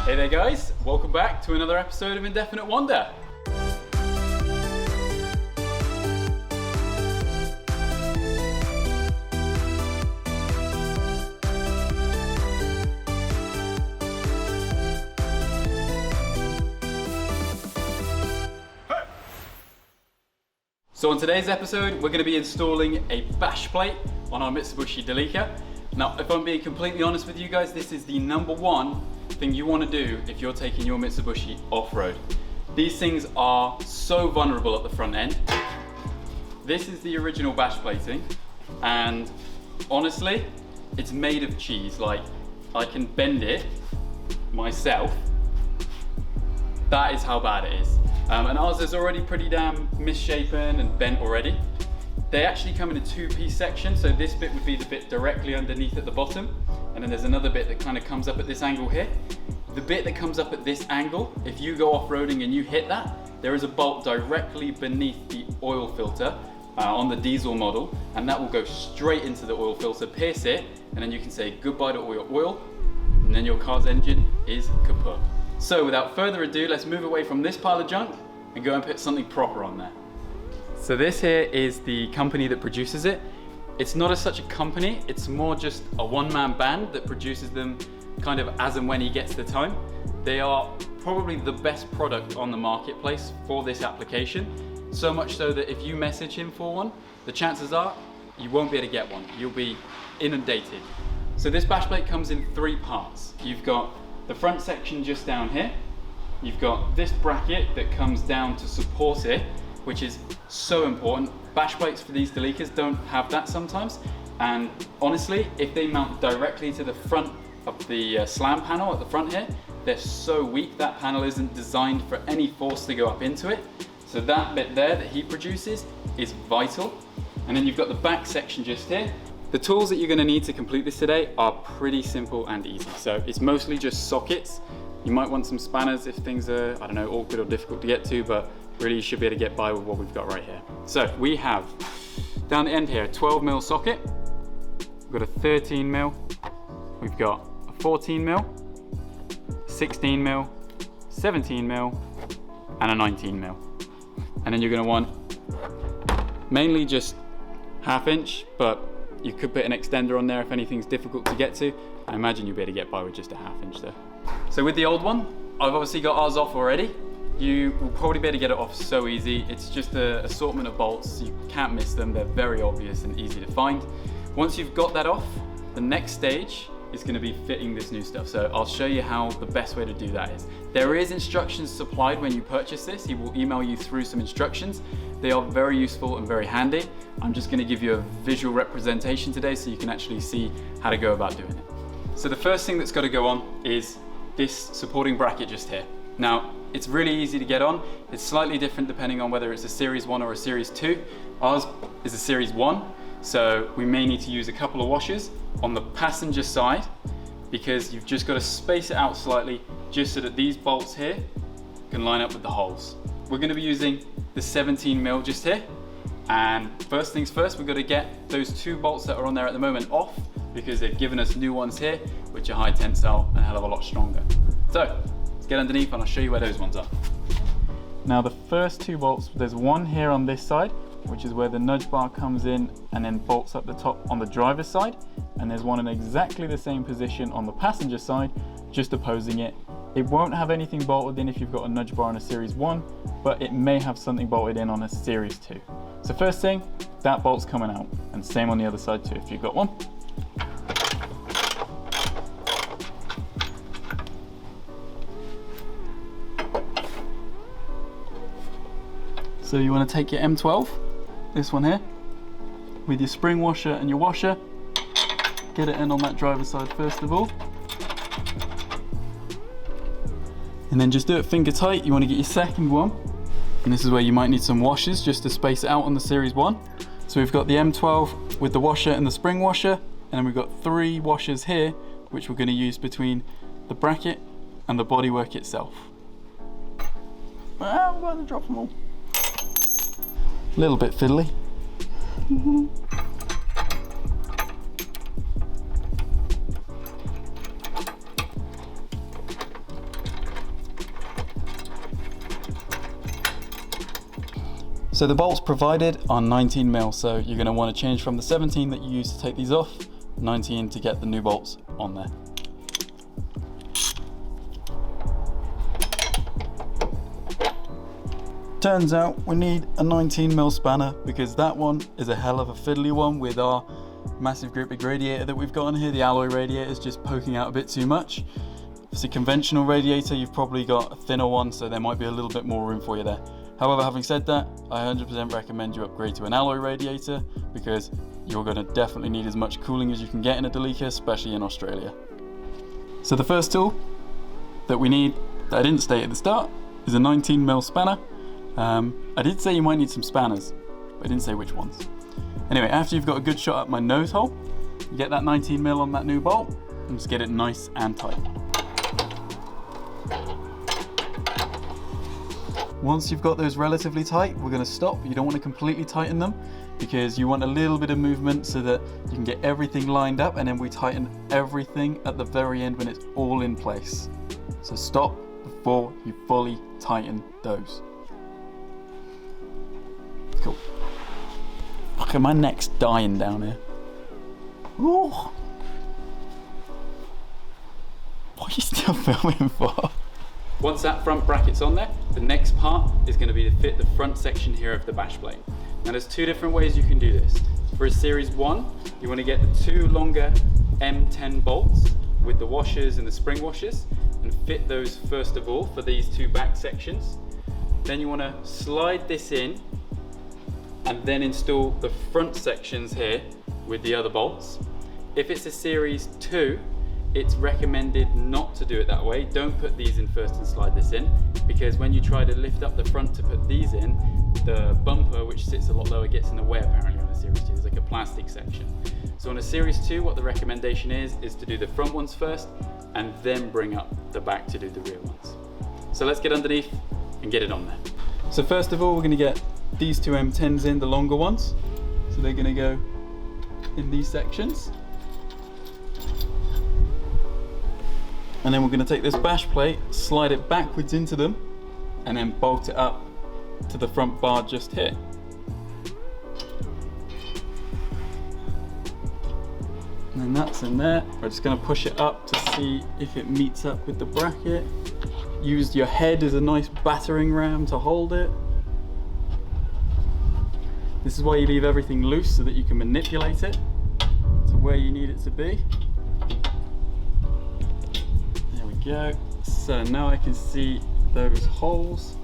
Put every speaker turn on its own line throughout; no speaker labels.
Hey there guys, welcome back to another episode of Indefinite Wonder. So on today's episode, we're going to be installing a bash plate on our Mitsubishi Delica. Now, if I'm being completely honest with you guys, this is the number one thing you want to do if you're taking your Mitsubishi off-road. These things are so vulnerable at the front end. This is the original bash plating, and honestly, it's made of cheese. Like, I can bend it myself. That is how bad it is. And ours is already pretty damn misshapen and bent already. They actually come in a two-piece section, so this bit would be the bit directly underneath at the bottom, and then there's another bit that kind of comes up at this angle here. The bit that comes up at this angle, if you go off-roading and you hit that, there is a bolt directly beneath the oil filter on the diesel model, and that will go straight into the oil filter, pierce it, and then you can say goodbye to all your oil, and then your car's engine is kaput. So without further ado, let's move away from this pile of junk and go and put something proper on there. So this here is the company that produces it. It's not as such a company, it's more just a one-man band that produces them kind of as and when he gets the time. They are probably the best product on the marketplace for this application. So much so that if you message him for one, the chances are you won't be able to get one. You'll be inundated. So this bash plate comes in three parts. You've got the front section just down here. You've got this bracket that comes down to support it, which is so important. Bash plates for these Delicas don't have that sometimes. And honestly, if they mount directly to the front of the slam panel at the front here, they're so weak. That panel isn't designed for any force to go up into it. So that bit there that he produces is vital. And then you've got the back section just here. The tools that you're going to need to complete this today are pretty simple and easy. So it's mostly just sockets. You might want some spanners if things are, I don't know, awkward or difficult to get to, but really you should be able to get by with what we've got right here. So we have down the end here a 12mm socket, we've got a 13mm, we've got a 14mm, 16mm, 17mm, and a 19mm. And then you're going to want mainly just 1/2 inch, but you could put an extender on there if anything's difficult to get to. I imagine you'll be able to get by with just a 1/2 inch though. So with the old one, I've obviously got ours off already. You will probably be able to get it off so easy. It's just an assortment of bolts. You can't miss them. They're very obvious and easy to find. Once you've got that off, the next stage is going to be fitting this new stuff. So I'll show you how the best way to do that is. There is instructions supplied when you purchase this. He will email you through some instructions. They are very useful and very handy. I'm just going to give you a visual representation today so you can actually see how to go about doing it. So the first thing that's got to go on is this supporting bracket just here. Now, it's really easy to get on. It's slightly different depending on whether it's a Series 1 or a Series 2. Ours is a Series 1, so we may need to use a couple of washers on the passenger side because you've just got to space it out slightly just so that these bolts here can line up with the holes. We're going to be using the 17mm just here, and first things first, we've got to get those two bolts that are on there at the moment off because they've given us new ones here which are high tensile and a hell of a lot stronger. So let's get underneath and I'll show you where those ones are. Now the first two bolts, there's one here on this side, which is where the nudge bar comes in and then bolts up the top on the driver's side, and there's one in exactly the same position on the passenger side, just opposing it. It won't have anything bolted in if you've got a nudge bar on a Series 1, but it may have something bolted in on a Series 2. So first thing, that bolt's coming out, and same on the other side too if you've got one. So you want to take your M12, this one here, with your spring washer and your washer, get it in on that driver's side first of all. And then just do it finger tight. You want to get your second one. And this is where you might need some washers just to space it out on the Series 1. So we've got the M12 with the washer and the spring washer. And then we've got 3 washers here, which we're going to use between the bracket and the bodywork itself. Well, I'm going to drop them all. A little bit fiddly. So the bolts provided are 19mm, so you're going to want to change from the 17 that you used to take these off, 19 to get the new bolts on there. Turns out we need a 19mm spanner because that one is a hell of a fiddly one with our massive great big radiator that we've got on here. The alloy radiator is just poking out a bit too much. If it's a conventional radiator, you've probably got a thinner one, so there might be a little bit more room for you there. However, having said that, I 100% recommend you upgrade to an alloy radiator because you're going to definitely need as much cooling as you can get in a Delica, especially in Australia. So the first tool that we need, that I didn't state at the start, is a 19mm spanner. I did say you might need some spanners, but I didn't say which ones. Anyway, after you've got a good shot at my nose hole, you get that 19mm on that new bolt and just get it nice and tight. Once you've got those relatively tight, we're going to stop. You don't want to completely tighten them because you want a little bit of movement so that you can get everything lined up, and then we tighten everything at the very end when it's all in place. So stop before you fully tighten those. Cool. Fuck, my neck's dying down here. Ooh. What are you still filming for? Once that front bracket's on there, the next part is going to be to fit the front section here of the bash plate. Now there's two different ways you can do this. For a series 1, you want to get the two longer M10 bolts with the washers and the spring washers and fit those first of all for these two back sections. Then you want to slide this in and then install the front sections here with the other bolts. If it's a series 2, it's recommended not to do it that way. Don't put these in first and slide this in, because when you try to lift up the front to put these in, the bumper, which sits a lot lower, gets in the way apparently on a series 2. There's like a plastic section. So on a series 2, what the recommendation is to do the front ones first and then bring up the back to do the rear ones. So let's get underneath and get it on there. So first of all, we're going to get these two M10s in, the longer ones. So they're going to go in these sections. And then we're going to take this bash plate, slide it backwards into them, and then bolt it up to the front bar just here. And then that's in there. We're just going to push it up to see if it meets up with the bracket. Use your head as a nice battering ram to hold it. This is why you leave everything loose, so that you can manipulate it to where you need it to be. Go. So now I can see those holes.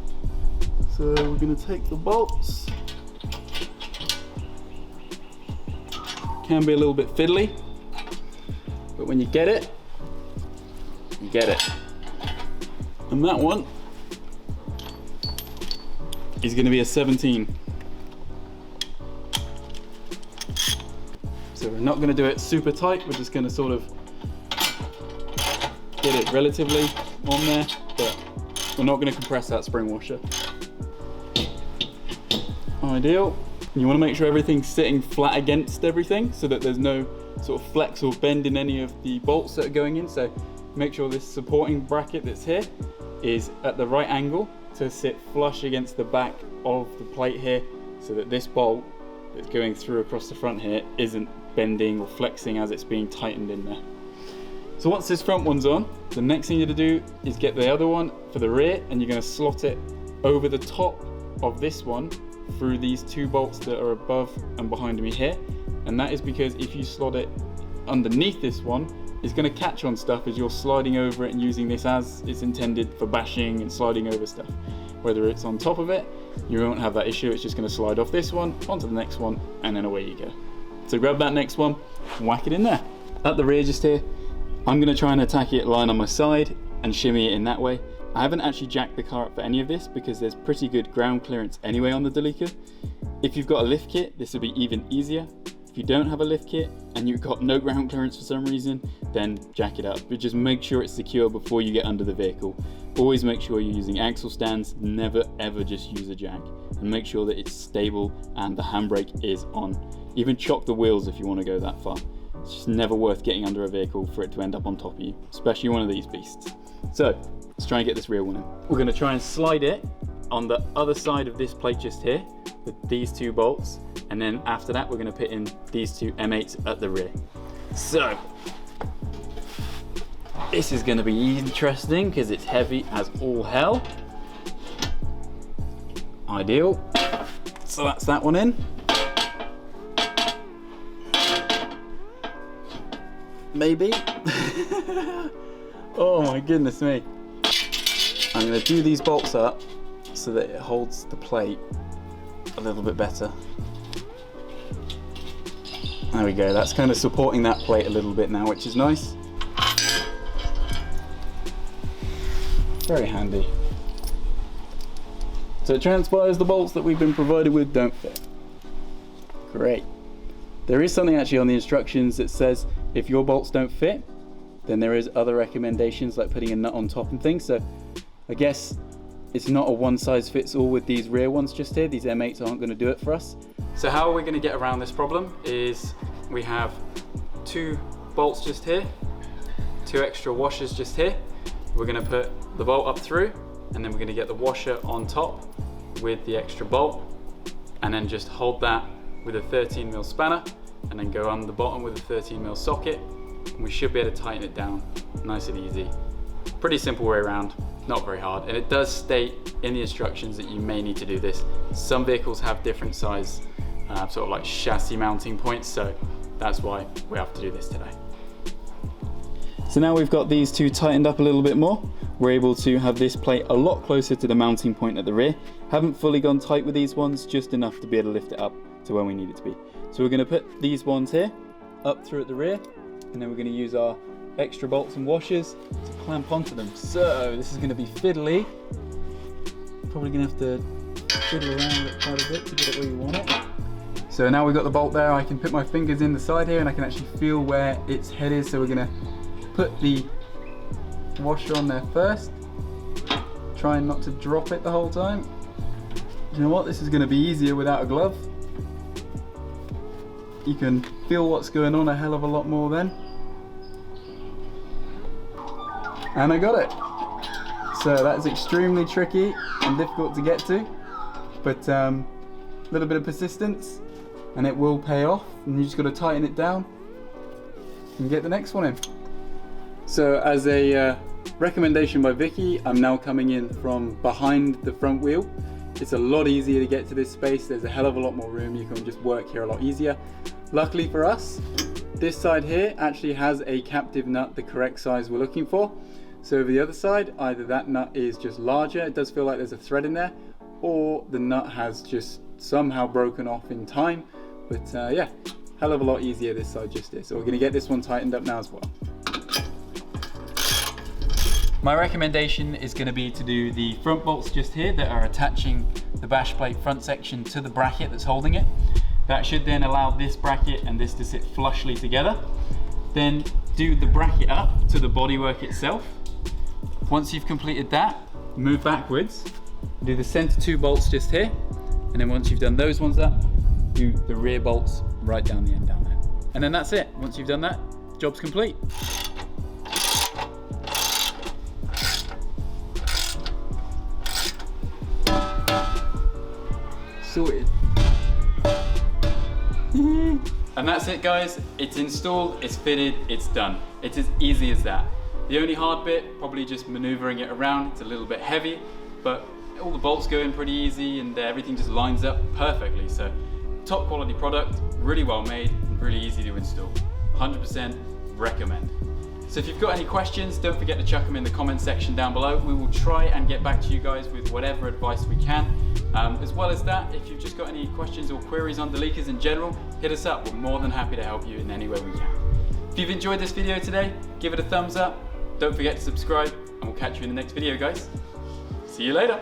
So we're going to take the bolts. Can be a little bit fiddly, but when you get it, you get it. And that one is going to be a 17. So we're not going to do it super tight, we're just going to sort of get it relatively on there, but we're not going to compress that spring washer. Ideal. You want to make sure everything's sitting flat against everything so that there's no sort of flex or bend in any of the bolts that are going in. So make sure this supporting bracket that's here is at the right angle to sit flush against the back of the plate here, so that this bolt that's going through across the front here isn't bending or flexing as it's being tightened in there. So once this front one's on, the next thing you're going to do is get the other one for the rear, and you're going to slot it over the top of this one through these two bolts that are above and behind me here. And that is because if you slot it underneath this one, it's going to catch on stuff as you're sliding over it and using this as it's intended for bashing and sliding over stuff. Whether it's on top of it, you won't have that issue. It's just going to slide off this one onto the next one, and then away you go. So grab that next one, whack it in there. At the rear just here, I'm going to try and attack it lying on my side and shimmy it in that way. I haven't actually jacked the car up for any of this because there's pretty good ground clearance anyway on the Delica. If you've got a lift kit, this will be even easier. If you don't have a lift kit and you've got no ground clearance for some reason, then jack it up. But just make sure it's secure before you get under the vehicle. Always make sure you're using axle stands, never ever just use a jack. And make sure that it's stable and the handbrake is on. Even chock the wheels if you want to go that far. It's just never worth getting under a vehicle for it to end up on top of you, especially one of these beasts. So let's try and get this rear one in. We're going to try and slide it on the other side of this plate just here with these two bolts, and then after that we're going to put in these two M8s at the rear. So this is going to be interesting because it's heavy as all hell. Ideal. So that's that one in. Maybe. Oh my goodness me. I'm going to do these bolts up so that it holds the plate a little bit better. There we go, that's kind of supporting that plate a little bit now, which is nice. Very handy. So it transpires the bolts that we've been provided with don't fit. Great. There is something actually on the instructions that says if your bolts don't fit, then there is other recommendations like putting a nut on top and things. So I guess it's not a one size fits all with these rear ones just here. These M8s aren't going to do it for us. So how are we going to get around this problem is we have two bolts just here, two extra washers just here. We're going to put the bolt up through, and then we're going to get the washer on top with the extra bolt, and then just hold that with a 13mm spanner, and then go on the bottom with a 13mm socket, and we should be able to tighten it down nice and easy. Pretty simple way around, not very hard, and it does state in the instructions that you may need to do this. Some vehicles have different size sort of like chassis mounting points, so that's why we have to do this today. So now we've got these two tightened up a little bit more, we're able to have this plate a lot closer to the mounting point at the rear. Haven't fully gone tight with these ones, just enough to be able to lift it up to where we need it to be. So we're going to put these ones here up through at the rear, and then we're going to use our extra bolts and washers to clamp onto them. So this is going to be fiddly. Probably going to have to fiddle around it quite a bit to get it where you want it. So now we've got the bolt there, I can put my fingers in the side here and I can actually feel where its head is. So we're going to put the washer on there first, trying not to drop it the whole time. You know what, this is going to be easier without a glove. You can feel what's going on a hell of a lot more then. And I got it. So that's extremely tricky and difficult to get to, but a little bit of persistence and it will pay off, and you just got to tighten it down and get the next one in. So as a recommendation by Vicky, I'm now coming in from behind the front wheel. It's a lot easier to get to this space. There's a hell of a lot more room. You can just work here a lot easier. Luckily for us, this side here actually has a captive nut, the correct size we're looking for. So over the other side, either that nut is just larger, it does feel like there's a thread in there, or the nut has just somehow broken off in time. But yeah, hell of a lot easier this side just is. So we're gonna get this one tightened up now as well. My recommendation is going to be to do the front bolts just here that are attaching the bash plate front section to the bracket that's holding it. That should then allow this bracket and this to sit flushly together. Then do the bracket up to the bodywork itself. Once you've completed that, move backwards, do the center two bolts just here, and then once you've done those ones up, do the rear bolts right down the end down there. And then that's it. Once you've done that, job's complete. Sorted. And that's it guys, it's installed, it's fitted, it's done. It's as easy as that. The only hard bit, probably just maneuvering it around. It's a little bit heavy, but all the bolts go in pretty easy and everything just lines up perfectly. So top quality product, really well made, and really easy to install. 100% recommend. So if you've got any questions, don't forget to chuck them in the comment section down below. We will try and get back to you guys with whatever advice we can. As well as that, if you've just got any questions or queries on Delicas in general, hit us up. We're more than happy to help you in any way we can. If you've enjoyed this video today, give it a thumbs up. Don't forget to subscribe, and we'll catch you in the next video, guys. See you later.